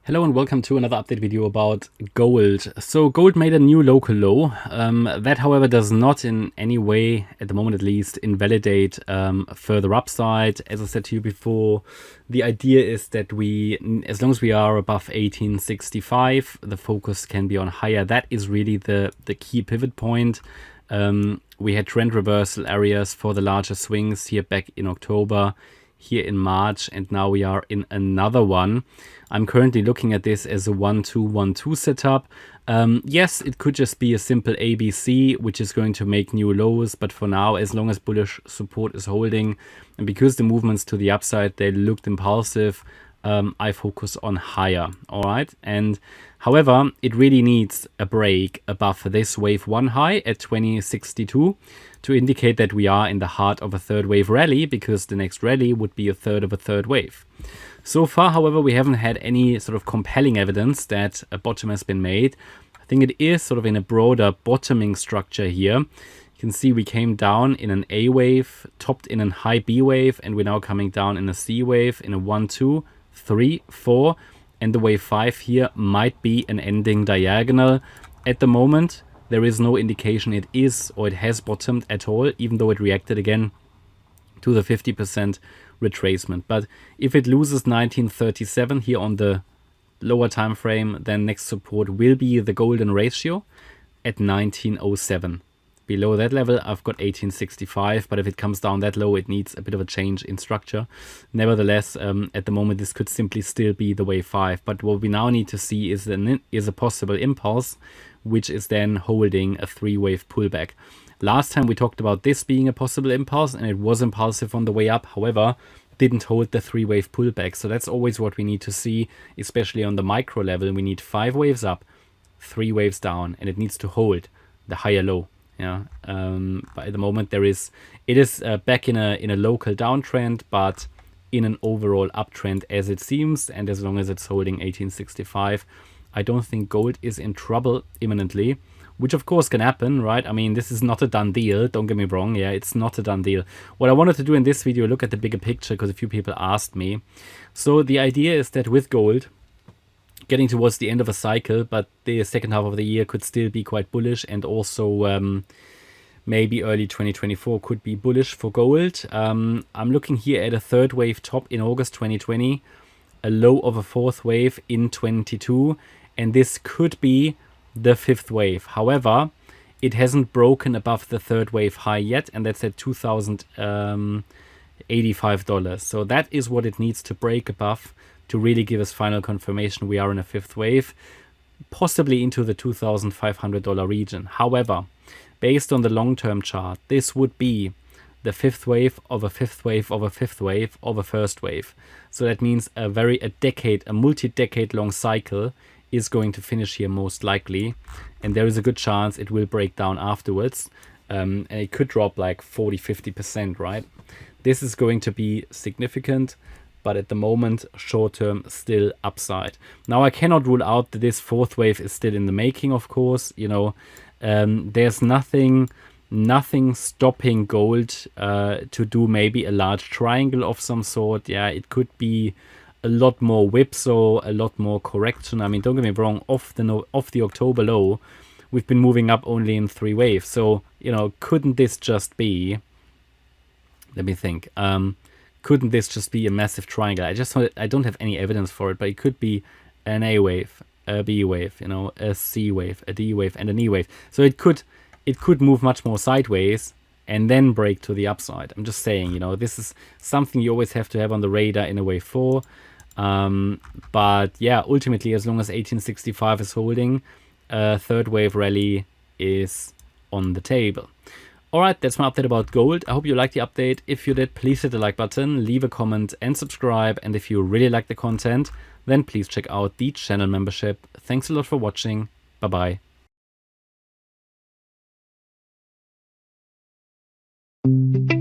Hello and welcome to another update video about gold. So gold made a new local low. That, however, does not in any way, at the moment at least, invalidate further upside. As I said to you before, the idea is that as long as we are above 1865, the focus can be on higher. That is really the key pivot point. We had trend reversal areas for the larger swings here back in October, here in March, and now we are in another one. I'm currently looking at this as a 1-2-1-2 setup. Yes, it could just be a simple ABC, which is going to make new lows, but for now, as long as bullish support is holding, and because the movements to the upside, they looked impulsive, I focus on higher, all right? And however, it really needs a break above this wave 1 high at 2062 to indicate that we are in the heart of a third wave rally, because the next rally would be a third of a third wave. So far, however, we haven't had any sort of compelling evidence that a bottom has been made. I think it is sort of in a broader bottoming structure here. You can see we came down in an A wave, topped in a high B wave, and we're now coming down in a C wave in a 1, 2, 3, 4. And the wave 5 here might be an ending diagonal. At the moment, there is no indication it is or it has bottomed at all, even though it reacted again to the 50% retracement. But if it loses 1937 here on the lower time frame, then next support will be the golden ratio at 1907. Below that level, I've got 1865, but if it comes down that low, it needs a bit of a change in structure. Nevertheless, at the moment, this could simply still be the wave 5. But what we now need to see is a possible impulse, which is then holding a 3-wave pullback. Last time we talked about this being a possible impulse, and it was impulsive on the way up. However, didn't hold the 3-wave pullback. So that's always what we need to see, especially on the micro level. We need 5 waves up, 3 waves down, and it needs to hold the higher low. Yeah, but at the moment it is back in a local downtrend, but in an overall uptrend as it seems. And as long as it's holding 1865, I don't think gold is in trouble imminently, which of course can happen, right? I mean, this is not a done deal. Don't get me wrong. Yeah, it's not a done deal. What I wanted to do in this video, look at the bigger picture, because a few people asked me. So the idea is that with gold, getting towards the end of a cycle, but the second half of the year could still be quite bullish, and also maybe early 2024 could be bullish for gold. I'm looking here at a third wave top in August 2020, a low of a fourth wave in 22, and this could be the 5th wave. However, it hasn't broken above the third wave high yet, and that's at $2,085. So that is what it needs to break above to really give us final confirmation we are in a 5th wave, possibly into the $2,500 region. However, based on the long-term chart, this would be the 5th wave of a 5th wave of a 5th wave of a first wave. So that means a multi-decade long cycle is going to finish here most likely, and there is a good chance it will break down afterwards, and it could drop like 40-50%, right? This is going to be significant, but at the moment, short term, still upside. Now, I cannot rule out that this 4th wave is still in the making, of course. You know, there's nothing stopping gold to do maybe a large triangle of some sort. Yeah, it could be a lot more whipsaw, a lot more correction. I mean, don't get me wrong, off the October low, we've been moving up only in 3 waves. So, you know, couldn't this just be, let me think, couldn't this just be a massive triangle? I don't have any evidence for it, but it could be an A wave, a B wave, you know, a C wave, a D wave, and an E wave. So it could move much more sideways and then break to the upside. I'm just saying, you know, this is something you always have to have on the radar in a wave 4. But yeah, ultimately, as long as 1865 is holding, third wave rally is on the table. Alright, that's my update about gold. I hope you liked the update. If you did, please hit the like button, leave a comment and subscribe. And if you really like the content, then please check out the channel membership. Thanks a lot for watching. Bye bye.